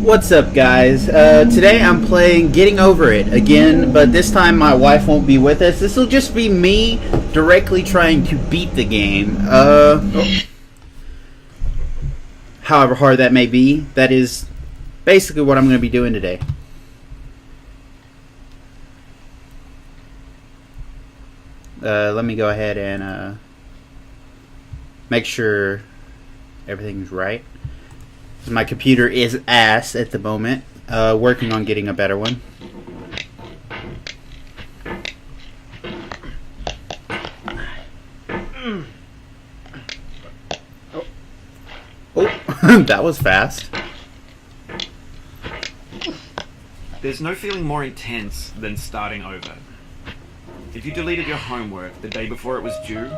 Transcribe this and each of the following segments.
What's up, guys? Today I'm playing Getting Over It again, but this time my wife won't be with us. This will just be me directly trying to beat the game. However hard that may be, that is basically what I'm going to be doing today. Let me go ahead and make sure everything's right. My computer is ass at the moment. Working on getting a better one. Oh, that was fast. There's no feeling more intense than starting over. If you deleted your homework the day before it was due,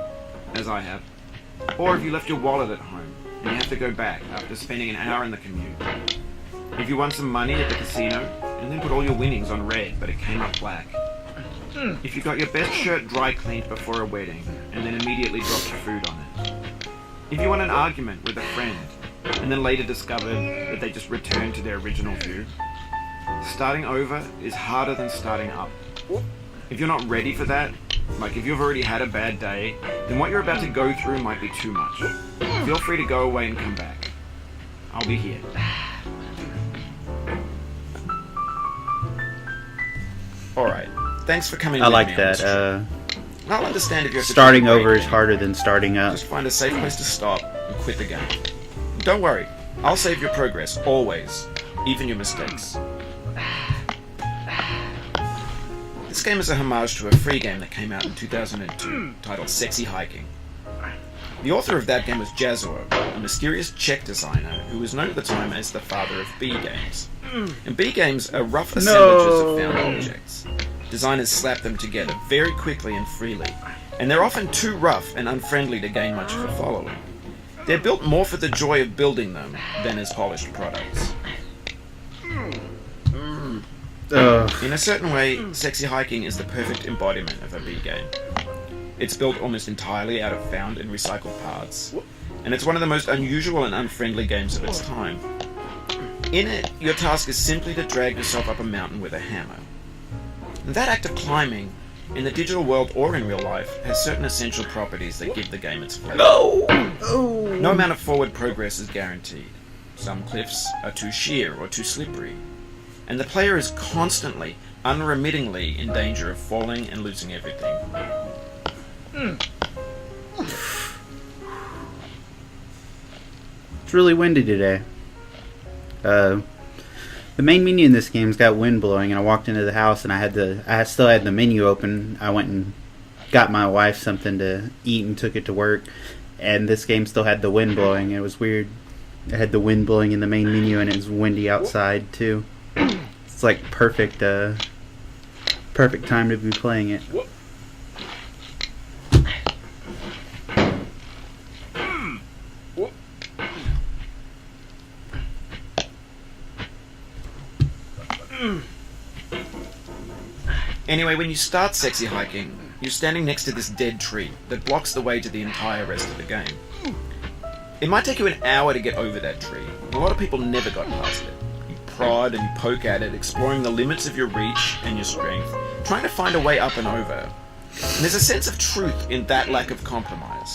as I have, or if you left your wallet at home and you have to go back after spending an hour in the commute. If you won some money at the casino and then put all your winnings on red but it came up black. If you got your best shirt dry cleaned before a wedding and then immediately dropped your food on it. If you won an argument with a friend and then later discovered that they just returned to their original view. Starting over is harder than starting up. If you're not ready for that, like if you've already had a bad day, then what you're about to go through might be too much. Feel free to go away and come back. I'll be here. Alright, thanks for coming I with like me on that. this trip. I'll understand if you have to Starting take a break. over is harder than starting up. Just find a safe place to stop and quit the game. Don't worry, I'll save your progress, always. Even your mistakes. This game is a homage to a free game that came out in 2002, titled Sexy Hiking. The author of that game was Jazzuo, a mysterious Czech designer who was known at the time as the father of B games. And B games are rough assemblages of found objects. Designers slap them together very quickly and freely, and they're often too rough and unfriendly to gain much of a following. They're built more for the joy of building them than as polished products. In a certain way, Sexy Hiking is the perfect embodiment of a B game. It's built almost entirely out of found and recycled parts, and it's one of the most unusual and unfriendly games of its time. In it, your task is simply to drag yourself up a mountain with a hammer. And that act of climbing, in the digital world or in real life, has certain essential properties that give the game its flavor. No amount of forward progress is guaranteed. Some cliffs are too sheer or too slippery, and the player is constantly, unremittingly in danger of falling and losing everything. It's really windy today. The main menu in this game's got wind blowing, and I walked into the house and I still had the menu open. I went and got my wife something to eat and took it to work, and this game still had the wind blowing. It was weird. It had the wind blowing in the main menu, and it was windy outside too. It's like perfect time to be playing it. Anyway, when you start Sexy Hiking, you're standing next to this dead tree that blocks the way to the entire rest of the game. It might take you an hour to get over that tree. A lot of people never got past it. You prod and you poke at it, exploring the limits of your reach and your strength, trying to find a way up and over. And there's a sense of truth in that lack of compromise.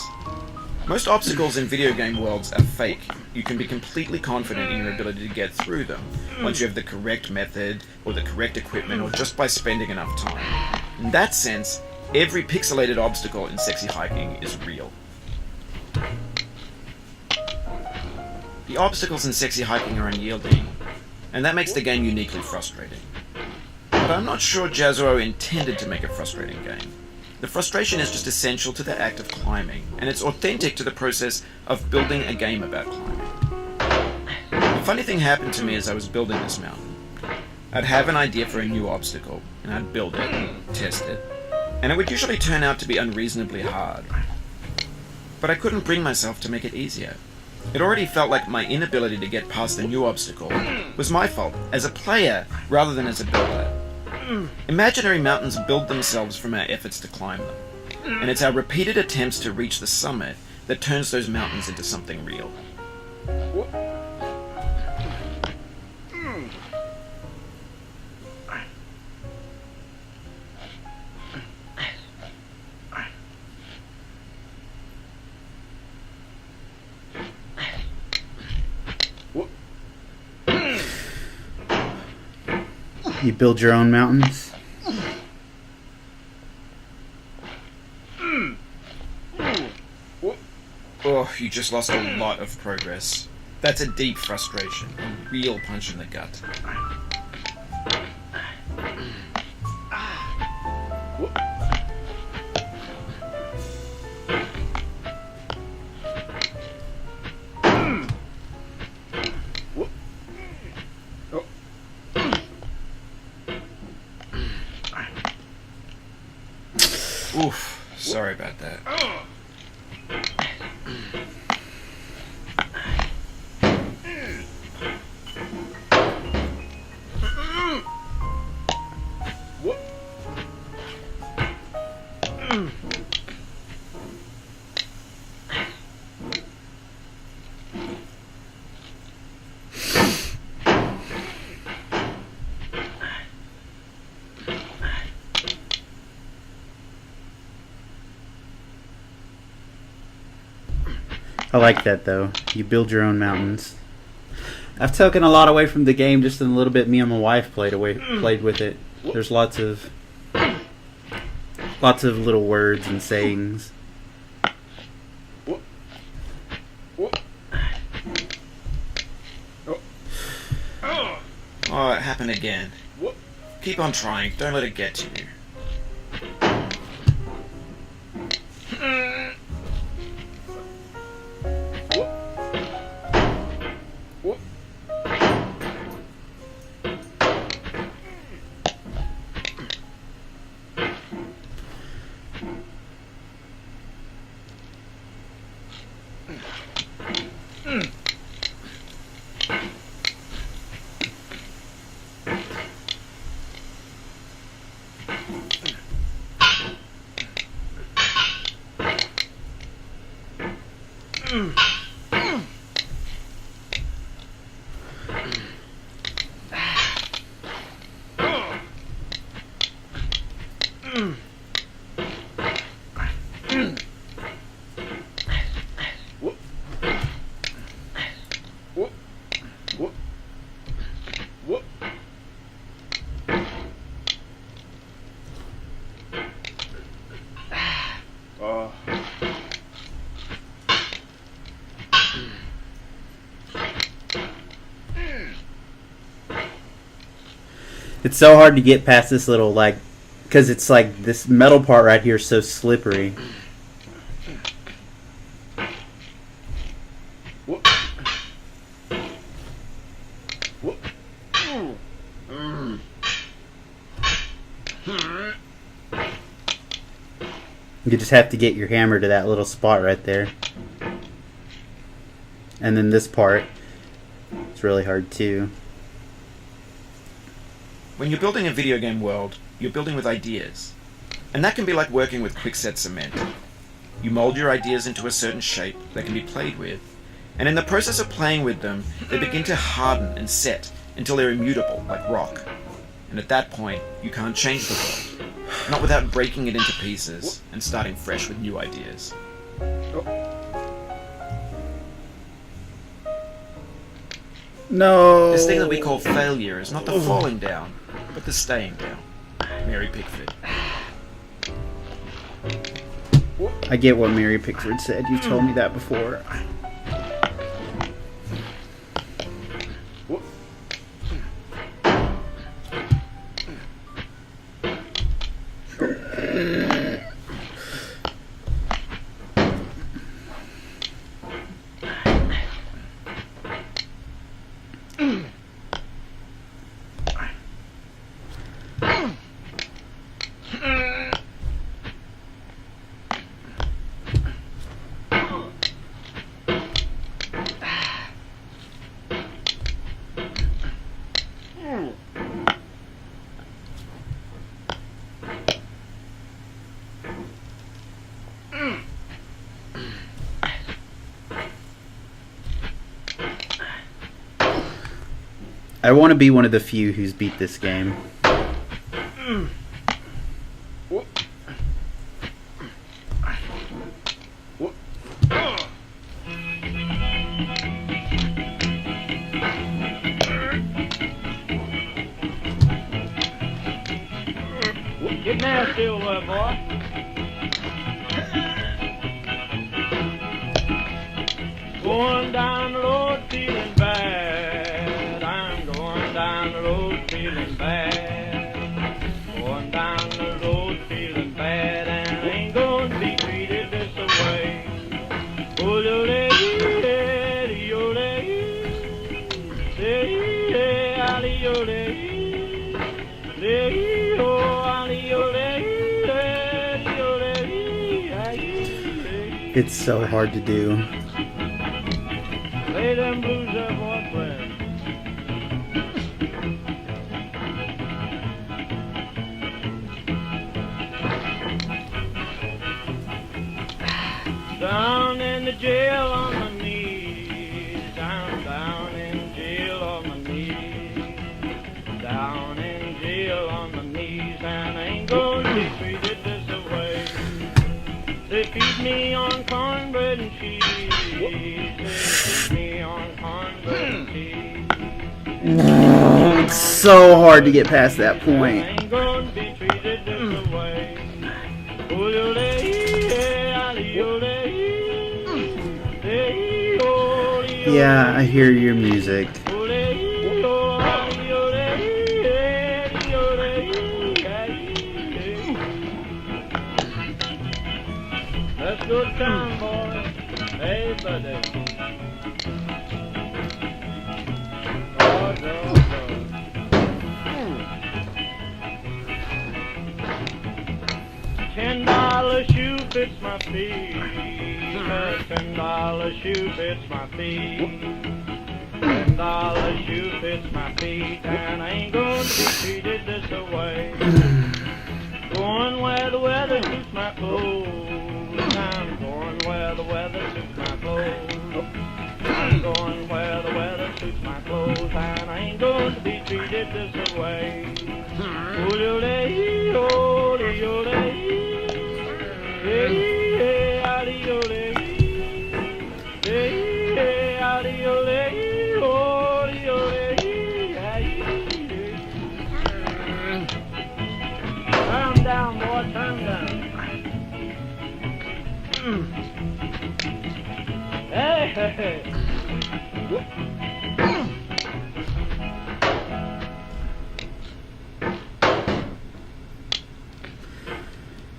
Most obstacles in video game worlds are fake. You can be completely confident in your ability to get through them once you have the correct method or the correct equipment or just by spending enough time. In that sense, every pixelated obstacle in Sexy Hiking is real. The obstacles in Sexy Hiking are unyielding, and that makes the game uniquely frustrating. But I'm not sure Jazzuo intended to make a frustrating game. The frustration is just essential to the act of climbing, and it's authentic to the process of building a game about climbing. A funny thing happened to me as I was building this mountain. I'd have an idea for a new obstacle, and I'd build it, test it, and it would usually turn out to be unreasonably hard. But I couldn't bring myself to make it easier. It already felt like my inability to get past a new obstacle was my fault, as a player rather than as a builder. Imaginary mountains build themselves from our efforts to climb them, and it's our repeated attempts to reach the summit that turns those mountains into something real. You build your own mountains. Oh, you just lost a lot of progress. That's a deep frustration. A real punch in the gut. Oof, sorry about that. I like that though. You build your own mountains. I've taken a lot away from the game just in a little bit me and my wife played with it. There's lots of little words and sayings. Oh, it happened again. Keep on trying. Don't let it get to you. It's so hard to get past this little, like, because it's like this metal part right here is so slippery. You just have to get your hammer to that little spot right there. And then this part, it's really hard too. When you're building a video game world, you're building with ideas. And that can be like working with quickset cement. You mold your ideas into a certain shape that can be played with, and in the process of playing with them, they begin to harden and set until they're immutable, like rock. And at that point, you can't change the world. Not without breaking it into pieces and starting fresh with new ideas. No. This thing that we call failure is not the falling down, but the staying down. Mary Pickford. I get what Mary Pickford said. You told me that before. I want to be one of the few who's beat this game. there, Silver boy. Going down the road feeling bad. I'm going down the road feeling bad. Going down the road feeling bad, and I ain't gonna be treated this way. Oh, yo, lady, yo, lady, lady, ali, yo, lady, lady, oh, ali, yo, lady, lady, yo, lady, ali. It's so hard to do. Play them blues up, boyfriend. Down in the jail on my knees. Down in jail on my knees. Down in jail on my knees. And I ain't gonna be treated this way. They feed me on cornbread and cheese. They feed me on cornbread and cheese. It's so hard to get past that I point. ain't gonna be treated this way. Oh, yo, Yeah, I hear your music. Let's go down, boy. Hey, buddy. Oh, no, $10 shoe fits my feet. $10 shoe fits my feet. $10 shoe fits my feet, and I ain't gonna be treated this way. Going where the weather suits my clothes. I'm going where the weather suits my clothes. I'm going where the weather suits my clothes, and I ain't gonna be treated this way. Turn down, boy, turn down. Hey, hey, hey.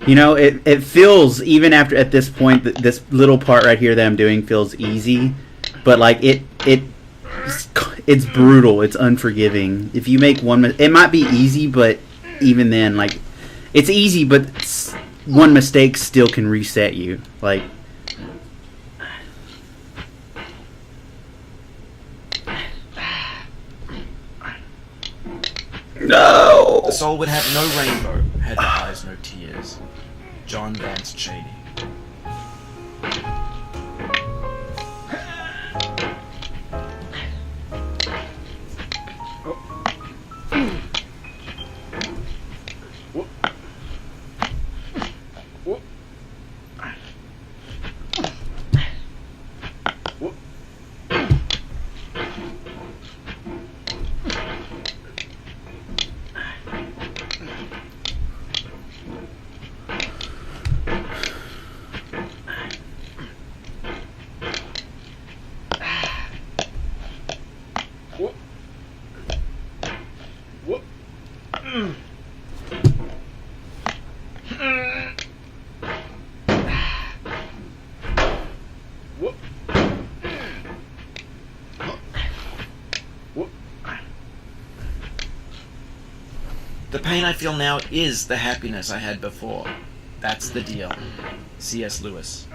You know, it feels, even after at this point, that this little part right here that I'm doing feels easy, but like it's brutal. It's unforgiving. If you make it might be easy, but even then, like, it's easy, but one mistake still can reset you. Like, no. The soul would have no rainbow, had the eyes no tears. John Vance Cheney. The pain I feel now is the happiness I had before. That's the deal. C.S. Lewis.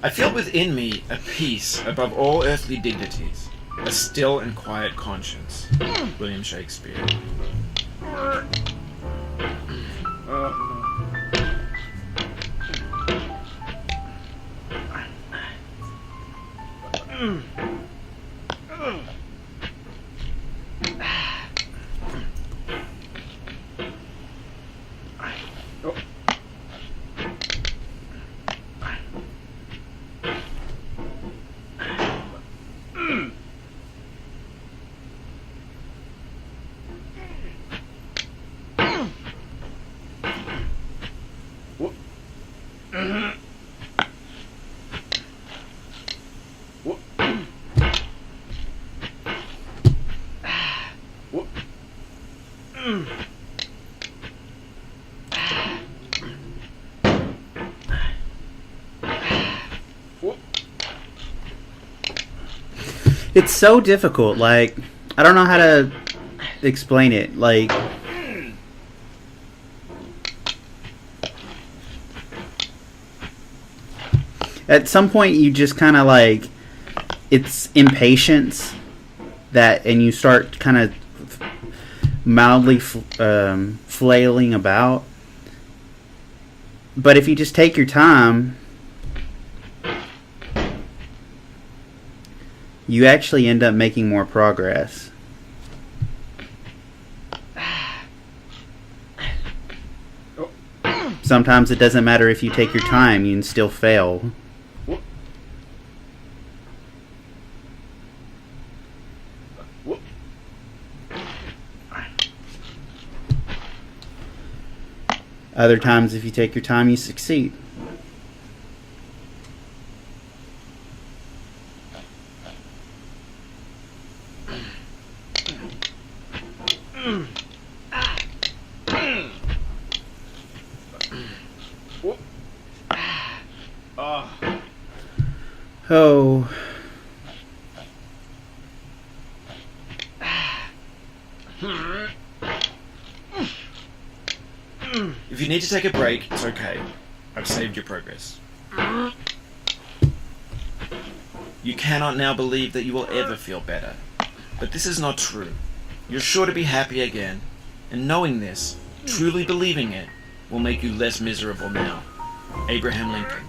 I feel within me a peace above all earthly dignities, a still and quiet conscience. William Shakespeare. It's so difficult. Like, I don't know how to explain it. Like, at some point you just kind of like, it's impatience that, and you start kind of mildly flailing about. But if you just take your time, you actually end up making more progress. Sometimes it doesn't matter if you take your time, you can still fail. Other times, if you take your time, you succeed. Oh. If you need to take a break, it's okay. I've saved your progress. You cannot now believe that you will ever feel better. But this is not true. You're sure to be happy again. And knowing this, truly believing it, will make you less miserable now. Abraham Lincoln.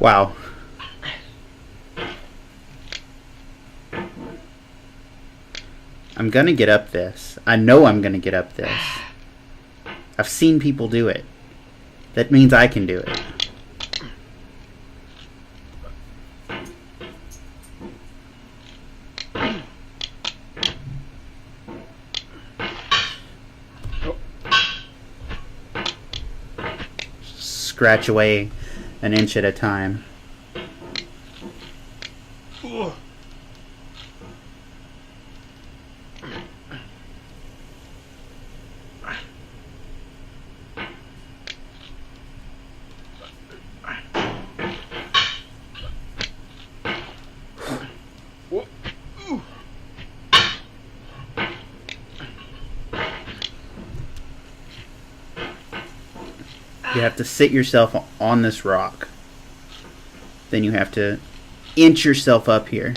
Wow. I'm gonna get up this. I know I'm gonna get up this. I've seen people do it. That means I can do it. Scratch away an inch at a time. You have to sit yourself on this rock. Then you have to inch yourself up here.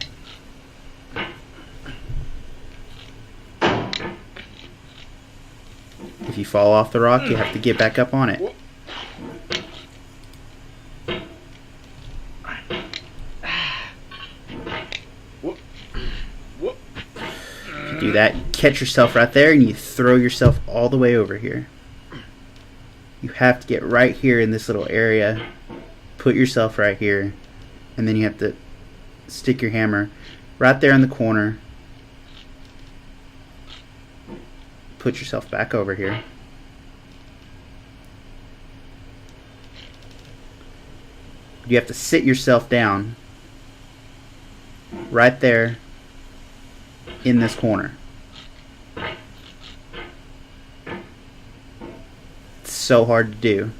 If you fall off the rock, you have to get back up on it. You do that, catch yourself right there, and you throw yourself all the way over here. You have to get right here in this little area, put yourself right here, and then you have to stick your hammer right there in the corner, put yourself back over here. You have to sit yourself down right there in this corner. So hard to do.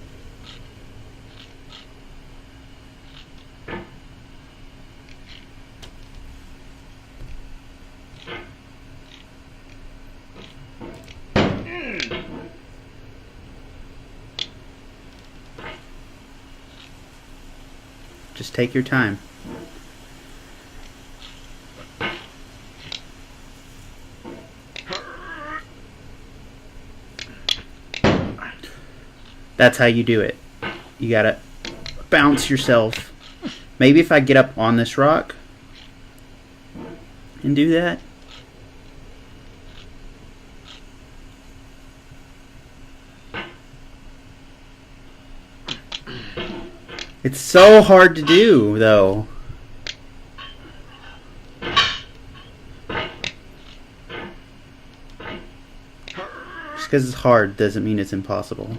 Just take your time. That's how you do it. You gotta bounce yourself. Maybe if I get up on this rock and do that. It's so hard to do, though. Just because it's hard doesn't mean it's impossible.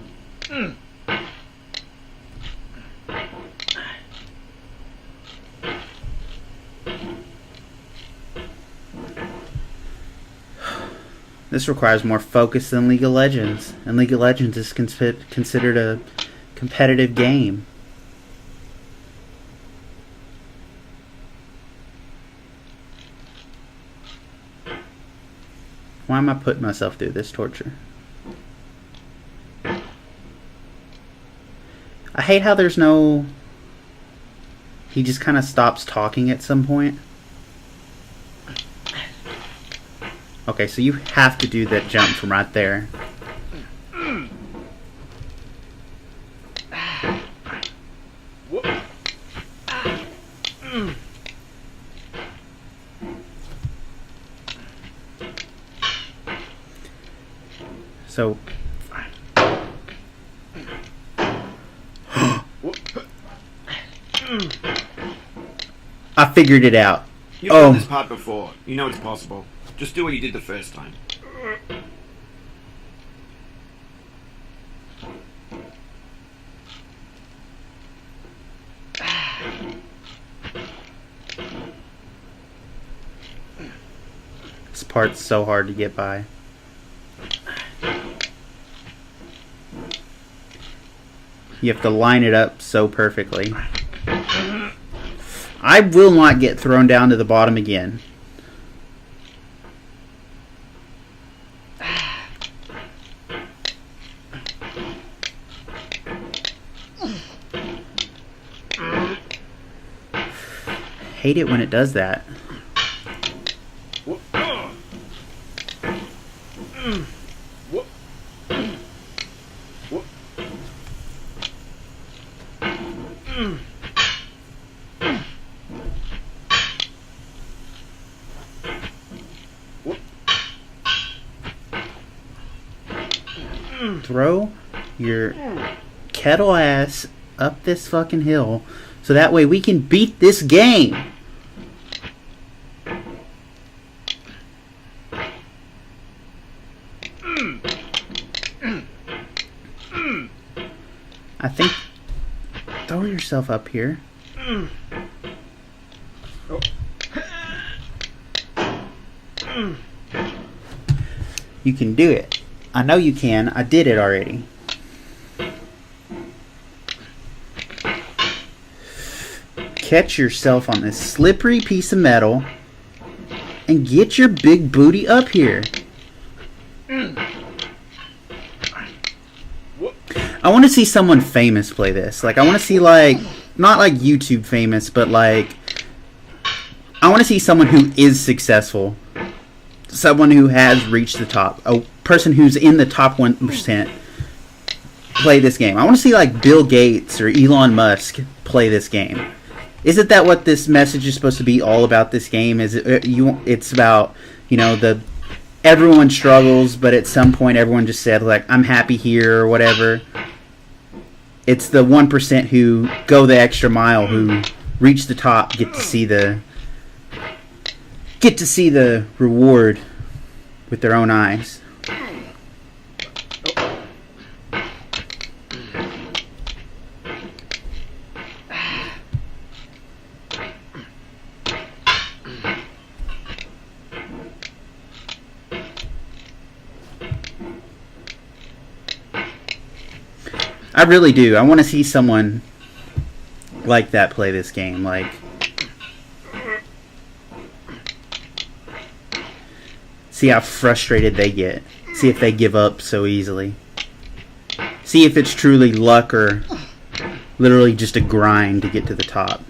This requires more focus than League of Legends, and League of Legends is considered a competitive game. Why am I putting myself through this torture? I hate how there's no... He just kind of stops talking at some point. Okay, so you have to do that jump from right there. So... I figured it out. You've done this part before. You know it's possible. Just do what you did the first time. This part's so hard to get by. You have to line it up so perfectly. I will not get thrown down to the bottom again. Hate it when it does that. Throw your kettle ass up this fucking hill so that way we can beat this game. I think throw yourself up here. You can do it. I know you can. I did it already. Catch yourself on this slippery piece of metal and get your big booty up here. I want to see someone famous play this. Like, I want to see, like, not like YouTube famous, but like, I want to see someone who is successful. Someone who has reached the top. A person who's in the top 1% play this game. I want to see like Bill Gates or Elon Musk play this game. Isn't that what this message is supposed to be all about this game? Is it, it's about, you know, everyone struggles, but at some point everyone just said like, I'm happy here or whatever. It's the 1% who go the extra mile, who reach the top, get to see the reward with their own eyes. I really do. I want to see someone like that play this game. Like, see how frustrated they get. See if they give up so easily. See if it's truly luck or literally just a grind to get to the top.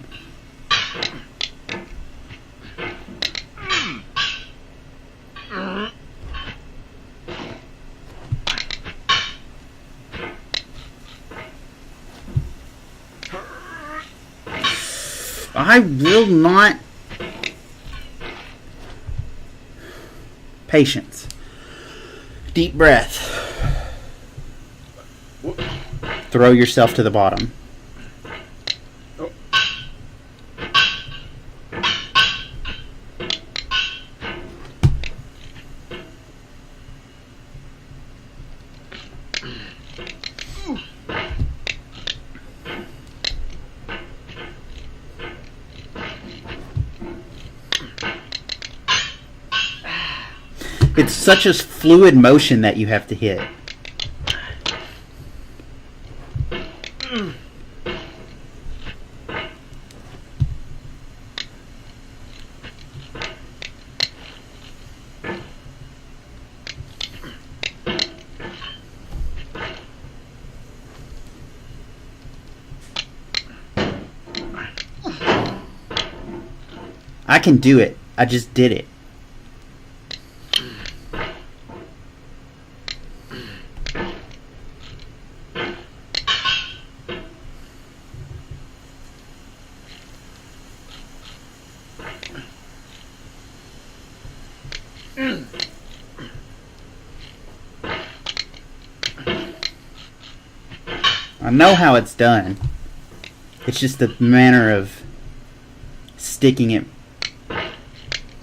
I will not. Patience. Deep breath. Throw yourself to the bottom. It's such a fluid motion that you have to hit. I can do it. I just did it. I know how it's done. It's just the manner of sticking it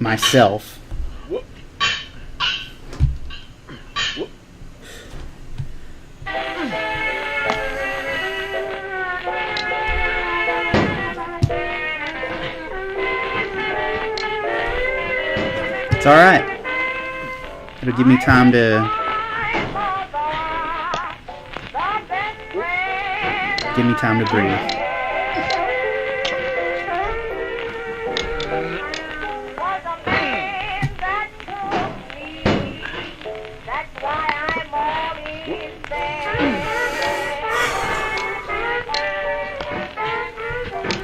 myself. It's alright. It'll give me time to breathe.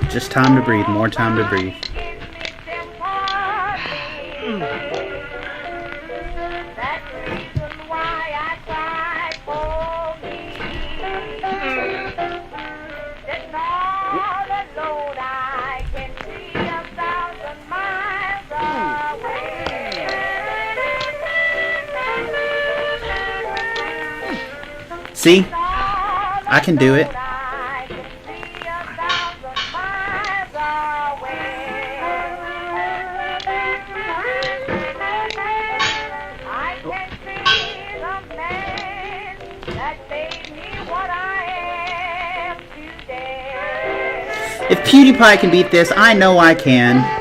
Just time to breathe, more time to breathe. See? I can do it. If PewDiePie can beat this, I know I can.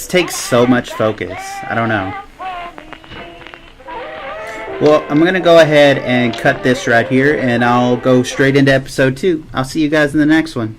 Takes so much focus. I don't know. Well, I'm gonna go ahead and cut this right here, and I'll go straight into episode 2. I'll see you guys in the next one.